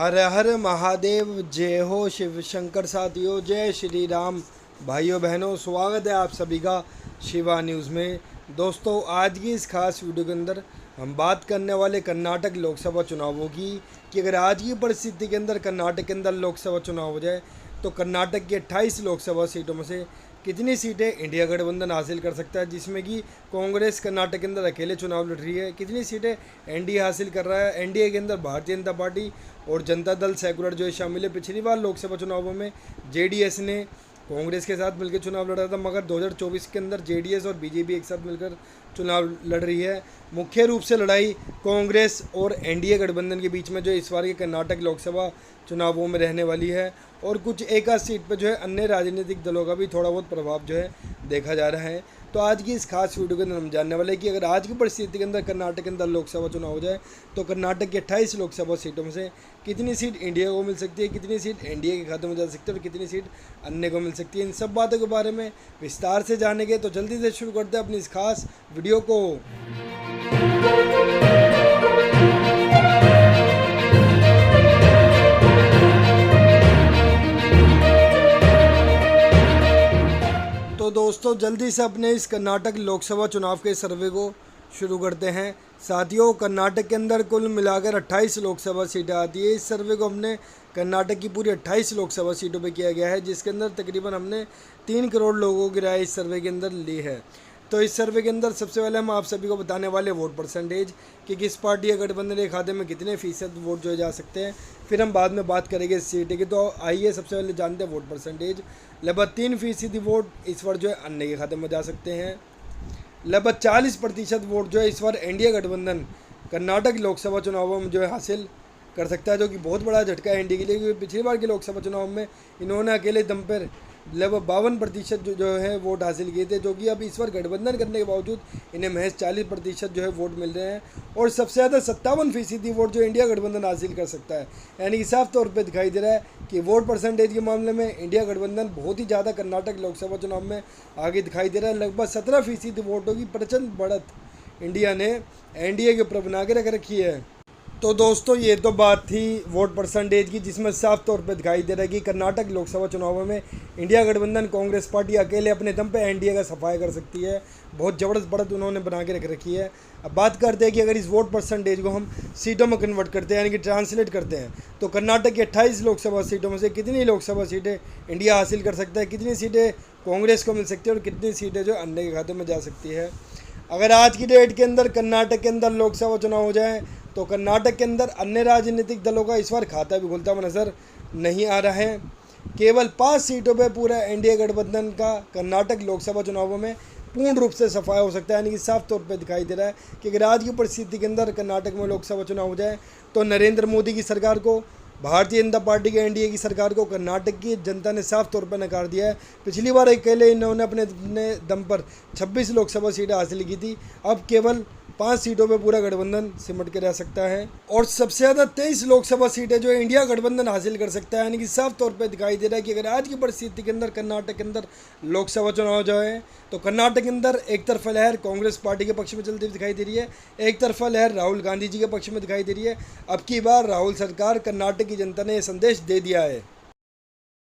हर हर महादेव, जय हो शिव शंकर। साथियों, जय श्री राम। भाइयों बहनों, स्वागत है आप सभी का शिवा न्यूज़ में। दोस्तों, आज की इस खास वीडियो के अंदर हम बात करने वाले कर्नाटक लोकसभा चुनावों की कि अगर आज की परिस्थिति के अंदर कर्नाटक के अंदर लोकसभा चुनाव हो जाए तो कर्नाटक की 28 लोकसभा सीटों में से कितनी सीटें इंडिया गठबंधन हासिल कर सकता है, जिसमें कि कांग्रेस कर्नाटक के अंदर अकेले चुनाव लड़ रही है। कितनी सीटें एनडीए हासिल कर रहा है। एनडीए के अंदर भारतीय जनता पार्टी और जनता दल सेकुलर जो है शामिल है। पिछली बार लोकसभा चुनावों में जेडीएस ने कांग्रेस के साथ मिलकर चुनाव लड़ा था, मगर 2024 के अंदर जेडीएस और बीजेपी एक साथ मिलकर चुनाव लड़ रही है। मुख्य रूप से लड़ाई कांग्रेस और एनडीए गठबंधन के बीच में जो इस बार के कर्नाटक लोकसभा चुनावों में रहने वाली है, और कुछ एक आध सीट पर जो है अन्य राजनीतिक दलों का भी थोड़ा बहुत प्रभाव जो है देखा जा रहा है। तो आज की इस खास वीडियो के अंदर हम जानने वाले हैं कि अगर आज की परिस्थिति के अंदर कर्नाटक के अंदर लोकसभा चुनाव हो जाए तो कर्नाटक की 28 लोकसभा सीटों में से कितनी सीट इंडिया को मिल सकती है, कितनी सीट एनडीए के खाते में जा सकती है और कितनी सीट अन्य को मिल सकती है। इन सब बातों के बारे में विस्तार से जानेंगे, तो जल्दी से शुरू करते हैं अपनी इस खास वीडियो को। तो दोस्तों, जल्दी से अपने इस कर्नाटक लोकसभा चुनाव के सर्वे को शुरू करते हैं। साथियों, कर्नाटक के अंदर कुल मिलाकर 28 लोकसभा सीटें आती है। इस सर्वे को हमने कर्नाटक की पूरी 28 लोकसभा सीटों पे किया गया है, जिसके अंदर तकरीबन हमने 3 करोड़ लोगों की राय इस सर्वे के अंदर ली है। तो इस सर्वे के अंदर सबसे पहले हम आप सभी को बताने वाले वोट परसेंटेज कि किस पार्टी या गठबंधन के खाते में कितने फीसद वोट जो जा सकते हैं। फिर हम बाद में बात करेंगे इस सीट की। तो आइए सबसे पहले जानते हैं वोट परसेंटेज। लगभग 3% वोट इस बार जो है अन्य के खाते में जा सकते हैं। लगभग 40% वोट जो है इस बार एनडीए गठबंधन कर्नाटक लोकसभा चुनावों में जो है हासिल कर सकता है, जो कि बहुत बड़ा झटका है एनडीए के लिए, क्योंकि पिछली बार के लोकसभा चुनाव में इन्होंने अकेले दम पर लगभग 52% जो है वोट हासिल किए थे, जो कि अब इस बार गठबंधन करने के बावजूद इन्हें महज 40% जो है वोट मिल रहे हैं। और सबसे ज़्यादा 57% वोट जो इंडिया गठबंधन हासिल कर सकता है। यानी कि साफ तौर पे दिखाई दे रहा है कि वोट परसेंटेज के मामले में इंडिया गठबंधन बहुत ही ज़्यादा कर्नाटक लोकसभा चुनाव में आगे दिखाई दे रहा है। लगभग 17% वोटों की प्रचंड बढ़त इंडिया ने एनडीए के ऊपर बना के रख रखी है। तो दोस्तों, ये तो बात थी वोट परसेंटेज की, जिसमें साफ तौर पे दिखाई दे रहा है कि कर्नाटक लोकसभा चुनावों में इंडिया गठबंधन कांग्रेस पार्टी अकेले अपने दम पे एनडीए का सफाया कर सकती है। बहुत ज़बरदस्त बढ़त उन्होंने बना के रख रखी है। अब बात करते हैं कि अगर इस वोट परसेंटेज को हम सीटों में कन्वर्ट करते हैं, यानी कि ट्रांसलेट करते हैं, तो कर्नाटक की 28 लोकसभा सीटों में से कितनी लोकसभा सीटें इंडिया हासिल कर सकता है, कितनी सीटें कांग्रेस को मिल सकती है और कितनी सीटें जो अन्य के खाते में जा सकती है। अगर आज की डेट के अंदर कर्नाटक के अंदर लोकसभा चुनाव हो जाए तो कर्नाटक के अंदर अन्य राजनीतिक दलों का इस बार खाता भी खुलता हुआ नज़र नहीं आ रहा है। केवल 5 सीटों पे पूरा एनडीए गठबंधन का कर्नाटक लोकसभा चुनावों में पूर्ण रूप से सफाया हो सकता है। यानी कि साफ तौर पे दिखाई दे रहा है कि अगर आज की परिस्थिति के अंदर कर्नाटक में लोकसभा चुनाव हो जाए तो नरेंद्र मोदी की सरकार को, भारतीय जनता पार्टी के एनडीए की सरकार को कर्नाटक की जनता ने साफ तौर पर नकार दिया है। पिछली बार अकेले इन्होंने अपने दम पर 26 लोकसभा सीटें हासिल की थी, अब केवल 5 सीटों पे पूरा गठबंधन सिमट के रह सकता है। और सबसे ज़्यादा 23 लोकसभा सीटें जो इंडिया गठबंधन हासिल कर सकता है। यानी कि साफ तौर पे दिखाई दे रहा है कि अगर आज की परिस्थिति के अंदर कर्नाटक के अंदर लोकसभा चुनाव जो है तो कर्नाटक के अंदर एक तरफा लहर कांग्रेस पार्टी के पक्ष में चलती हुई दिखाई दे रही है, एक तरफा लहर राहुल गांधी जी के पक्ष में दिखाई दे रही है। अब की बार राहुल सरकार कर्नाटक की जनता ने यह संदेश दे दिया है।